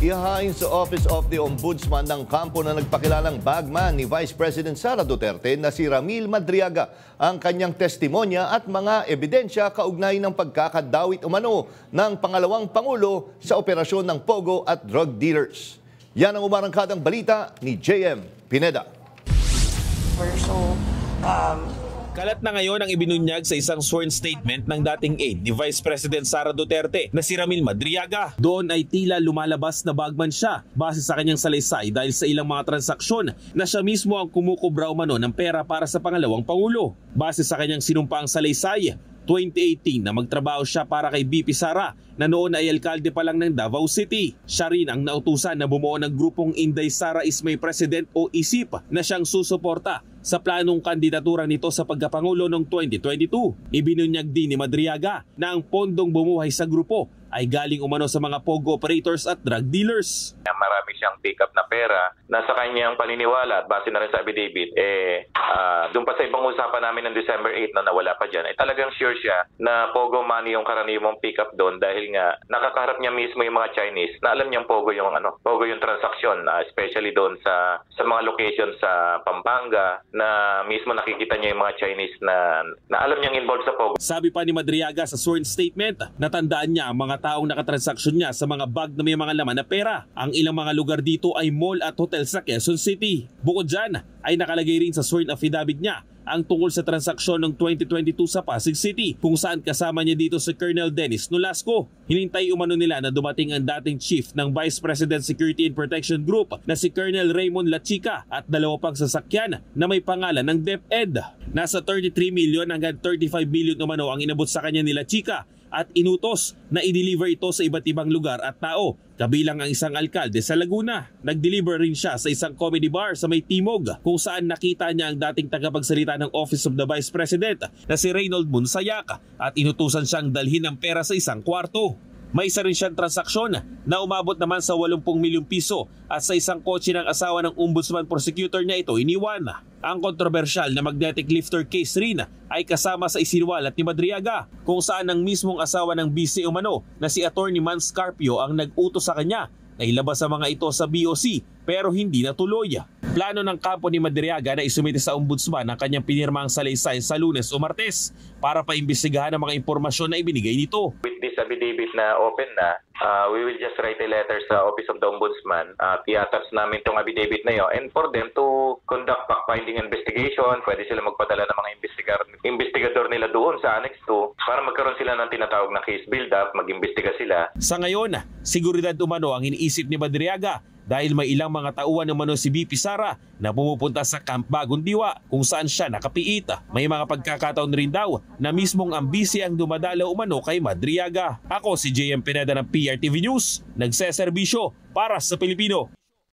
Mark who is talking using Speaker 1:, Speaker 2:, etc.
Speaker 1: Ihahain sa Office of the Ombudsman ng kampo na nagpakilalang bagman ni Vice President Sara Duterte na si Ramil Madriaga ang kanyang testimonya at mga ebidensya kaugnay ng pagkakadawit umano ng pangalawang Pangulo sa operasyon ng Pogo at drug dealers. Yan ang umarangkadang balita ni JM Pineda.
Speaker 2: Kalat na ngayon ang ibinunyag sa isang sworn statement ng dating aide ni Vice President Sara Duterte na si Ramil Madriaga. Doon ay tila lumalabas na bagman siya base sa kanyang salaysay dahil sa ilang mga transaksyon na siya mismo ang kumukubra umano ng pera para sa pangalawang Pangulo. Base sa kanyang sinumpaang salaysay, 2018 na magtrabaho siya para kay BP Sara na noon ay alkalde pa lang ng Davao City. Siya rin ang nautusan na bumuo ng grupong Inday Sara is May President o ISIP na siyang susuporta sa planong kandidatura nito sa pagkapangulo noong 2022. Ibinunyag din ni Madriaga na ang pondong bumuhay sa grupo ay galing umano sa mga Pogo operators at drug dealers.
Speaker 3: Marami siyang pick-up na pera na sa kanyang paniniwala at base na rin sa affidavit, doon pa sa ibang usapan namin ng December 8 na nawala pa dyan, ay talagang sure siya na Pogo money yung karaniwang pick-up doon dahil nga nakakaharap niya mismo yung mga Chinese na alam niyang Pogo yung transaksyon, especially doon sa mga location sa Pampanga na mismo nakikita niya yung mga Chinese na alam niyang involved sa Pogo.
Speaker 2: Sabi pa ni Madriaga sa sworn statement, natandaan niya ang mga taong nakatransaksyon niya sa mga bag na may mga laman na pera. Ang ilang mga lugar dito ay mall at hotel sa Quezon City. Bukod dyan, ay nakalagay rin sa sworn affidavit niya ang tungkol sa transaksyon ng 2022 sa Pasig City kung saan kasama niya dito si Colonel Dennis Nolasco. Hinintay umano nila na dumating ang dating chief ng Vice President Security and Protection Group na si Colonel Raymond Lachica at dalawa pang sasakyan na may pangalan ng DepEd. Nasa 33 million hanggang 35 million umano ang inabot sa kanya ni Lachica at inutos na i-deliver ito sa iba't ibang lugar at tao, kabilang ang isang alkalde sa Laguna. Nag-deliver rin siya sa isang comedy bar sa May Timog kung saan nakita niya ang dating tagapagsalita ng Office of the Vice President na si Reynold Monsayak at inutusan siyang dalhin ang pera sa isang kwarto. May isa rin siyang transaksyon na umabot naman sa 80 milyong piso at sa isang kotse ng asawa ng ombudsman prosecutor niya ito iniwan. Ang kontrobersyal na magnetic lifter case rin ay kasama sa isinwalat ni Madriaga kung saan ang mismong asawa ng BC umano na si Attorney Man Scarpio ang nag-utos sa kanya na ilabas sa mga ito sa BOC pero hindi natuloy. Plano ng kampo ni Madriaga na isumite sa ombudsman ang kanyang pinirmang salaysay sa Lunes o Martes para paimbestigahan ang mga impormasyon na ibinigay nito.
Speaker 3: With this affidavit na open na, we will just write a letter sa Office of the Ombudsman at i-attach namin itong affidavit na yun and for them to conduct fact-finding investigation. Pwede sila magpadala ng mga investigador nila doon sa Annex 2 para magkaroon sila ng tinatawag na case build-up, mag-imbestiga sila.
Speaker 2: Sa ngayon, seguridad umano ang iniisip ni Madriaga dahil may ilang mga tauhan umano si BP Sara na pumupunta sa Camp Bagong Diwa kung saan siya nakapiit. May mga pagkakataon rin daw na mismong ang BC ang dumadalaw umano kay Madriaga. Ako si JM Pineda ng PRTV News, nagseserbisyo para sa Pilipino.